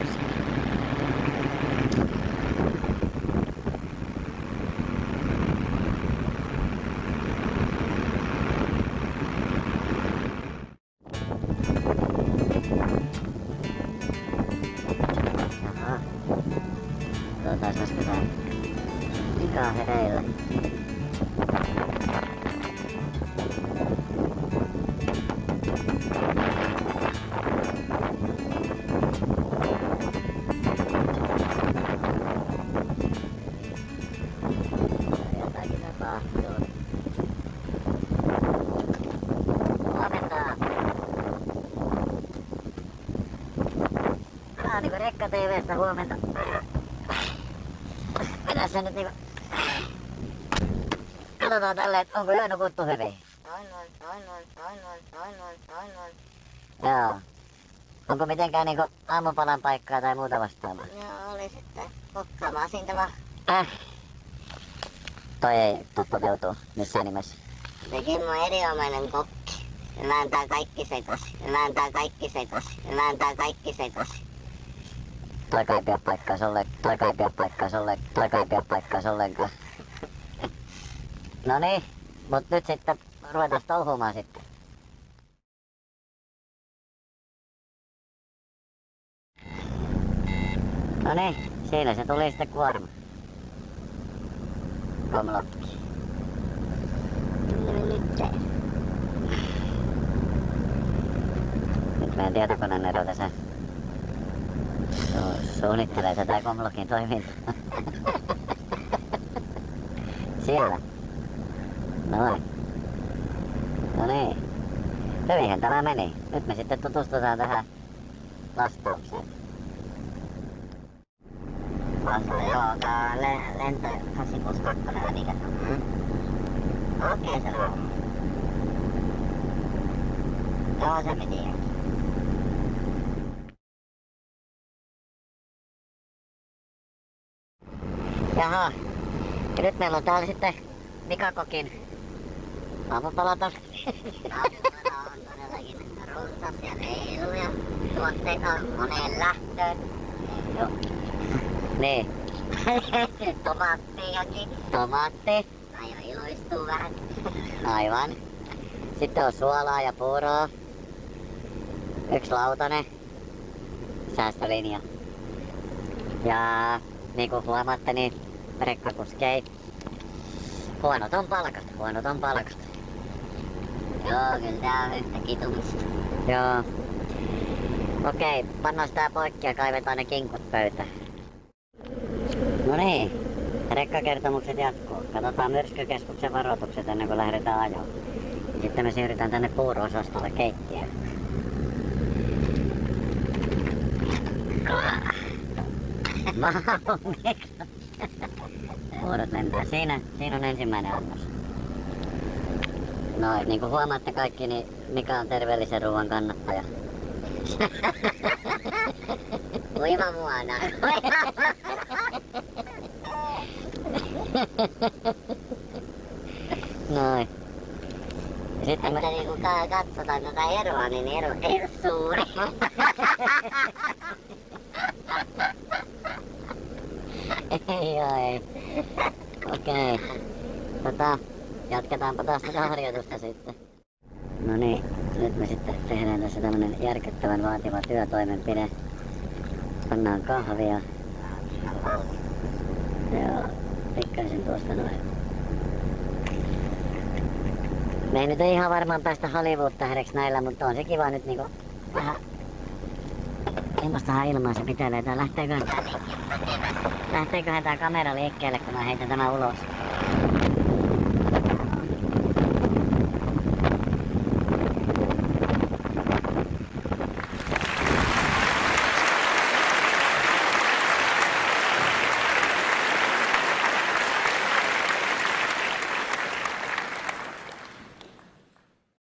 käytössä. Jaha. Katsotaan, koska tää Mika on hereillä. Jotakin tapahtuu. Huomenta. Tää on niinku Rekka TV:stä huomenta. Mennään se nyt niinku... Katsotaan tälleen, et onko yö nukuttu hyvin. Joo. Onko mitenkään niinku aamupalan paikkaa tai muuta vastaavaa? Joo, oli sitten kokkaamaan siitä vaan. Toi ei toteutuu missään nimessä. Teki mun erinomainen kokki. Se vääntää kaikki sekaisin. Se vääntää kaikki sekaisin. Se vääntää kaikki sekaisin. Toi kai pidä paikkaas ollenkaan. Toi kai pidä paikkaas ollenkaan. Toi kai pidä paikkaas ollenkaan. Noniin, mut nyt sitten ruvetaan touhumaan sitten. Noniin, siinä se tuli sitten kuorma. Komlokki. Nyt meidän tietokoneen tässä suunnittelee sitä komlokin toimintaa. Sillä. Noin. No niin. Hyvinhän tämä meni. Nyt me sitten tutustutaan tähän lastaukseen. Joo, tää lento 862 mikä se on. Okei, se on. Joo, se me tiedän. Jaha. Ja nyt meillä on täällä sitten Mika Kokin aamupalata. Aamupala on todellakin runsas ja reilu ja tuotteita on moneen lähtöön. Joo. Niin. Tomaattejakin. Tomaatti. Aivan iloistuu vähän. Aivan. Sitten on suolaa ja puuroa. Yksi lautanen. Säästölinja. Ja niin kuin huomaatte, niin Rekka kuskei. Huonot on palkat. Joo, kyllä tää on yhtä kitumista. Joo. Okei, pannaan tää poikki ja kaivetaan ne kinkut pöytään. No niin, rekkakertomukset jatkuu. Katsotaan myrskykeskuksen varoitukset ennen kuin lähdetään ajoon. Sitten me siirrytään tänne puuro-osastolle keittiöön. Valmiiksi. Puurot lentää. Siinä on ensimmäinen annos. No, niin kuin huomaatte kaikki, niin Mika on terveellisen ruoan kannattaja. Kuiva muona. Noin. Ja sitten Että niin kun katsotaan tätä eroa, niin ero ei ole suuri. ei. Okei. Jatketaanpa taas tätä harjoitusta sitten. No niin, nyt me sitten tehdään tässä tämmönen järkyttävän vaativa työtoimenpide. Pannaan kahvia. Joo, pikkaisen tuosta noin. Me ei nyt ihan varmaan päästä Hollywood-tähdeksi näillä, mutta on se kiva nyt niinku vähän semmoistahan ilmaa se pitelee. Lähteeköhän tää kamera liikkeelle, kun mä heitän tämän ulos?